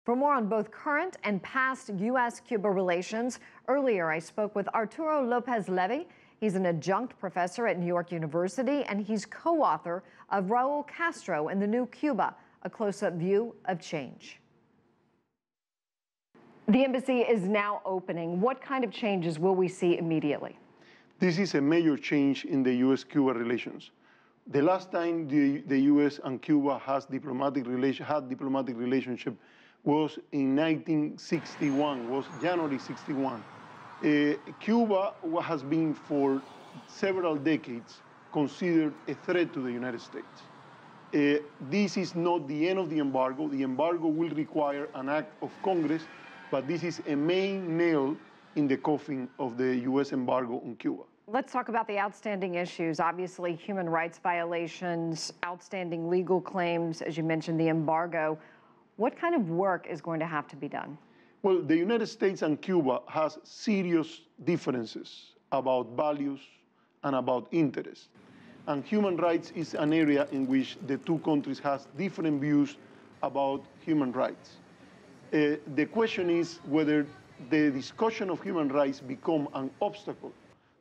For more on both current and past U.S.-Cuba relations, earlier I spoke with Arturo Lopez Levy. He's an adjunct professor at New York University, and he's co-author of Raul Castro and the New Cuba, a close-up view of change. The embassy is now opening. What kind of changes will we see immediately? This is a major change in the U.S.-Cuba relations. The last time the U.S. and Cuba had diplomatic relationship was in 1961, was January 61. Cuba has been for several decades considered a threat to the United States. This is not the end of the embargo. The embargo will require an act of Congress, but this is a main nail in the coffin of the U.S. embargo on Cuba. Let's talk about the outstanding issues. Obviously, human rights violations, outstanding legal claims, as you mentioned, the embargo. What kind of work is going to have to be done? Well, the United States and Cuba has serious differences about values and about interests. And human rights is an area in which the two countries have different views about human rights. The question is whether the discussion of human rights become an obstacle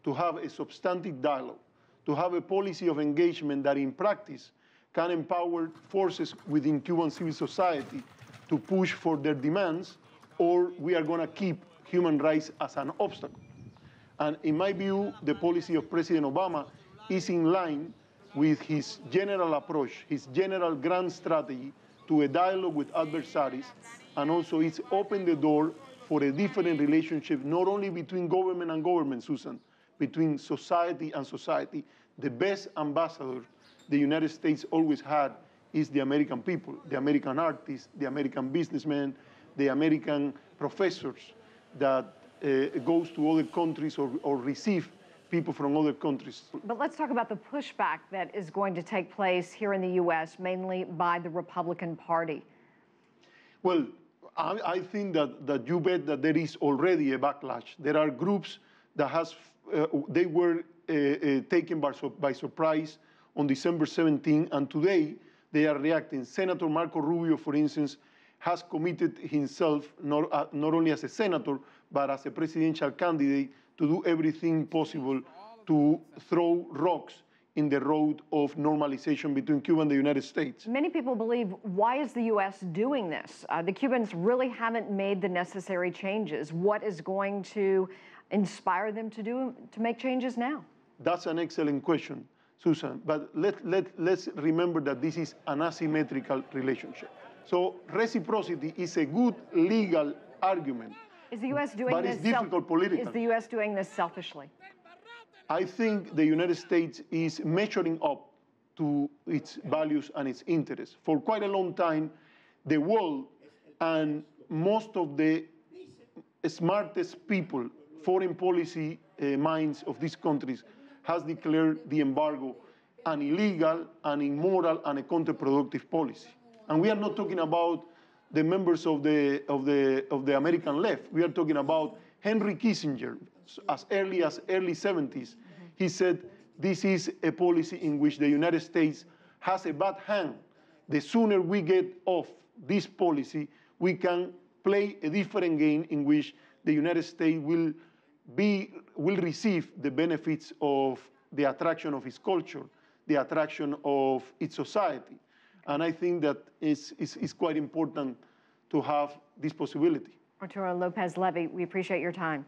to have a substantive dialogue, to have a policy of engagement that in practice can empower forces within Cuban civil society to push for their demands, or we are going to keep human rights as an obstacle. And in my view, the policy of President Obama is in line with his general approach, his general grand strategy to a dialogue with adversaries, and also it's opened the door for a different relationship, not only between government and government, Susan, between society and society. The best ambassador the United States always had is the American people, the American artists, the American businessmen, the American professors that goes to other countries or receive people from other countries. But let's talk about the pushback that is going to take place here in the U.S., mainly by the Republican Party. Well, I think that you bet that there is already a backlash. There are groups that they were taken by surprise on December 17, and today they are reacting. Senator Marco Rubio, for instance, has committed himself, not only as a senator, but as a presidential candidate, to do everything possible to throw rocks in the road of normalization between Cuba and the United States. Many people believe, why is the U.S. doing this? The Cubans really haven't made the necessary changes. What is going to inspire them to make changes now? That's an excellent question, Susan. But let's remember that this is an asymmetrical relationship. So reciprocity is a good legal argument. Is the U.S. doing but this? It's difficult politically. Is the U.S. doing this selfishly? I think the United States is measuring up to its values and its interests. For quite a long time, the world and most of the smartest people, foreign policy minds of these countries, has declared the embargo an illegal, an immoral, and a counterproductive policy. And we are not talking about the members of the American left. We are talking about Henry Kissinger, as early as early 70s. He said, this is a policy in which the United States has a bad hand. The sooner we get off this policy, we can play a different game in which the United States will receive the benefits of the attraction of its culture, the attraction of its society. And I think that it's quite important to have this possibility. Arturo Lopez Levy, we appreciate your time.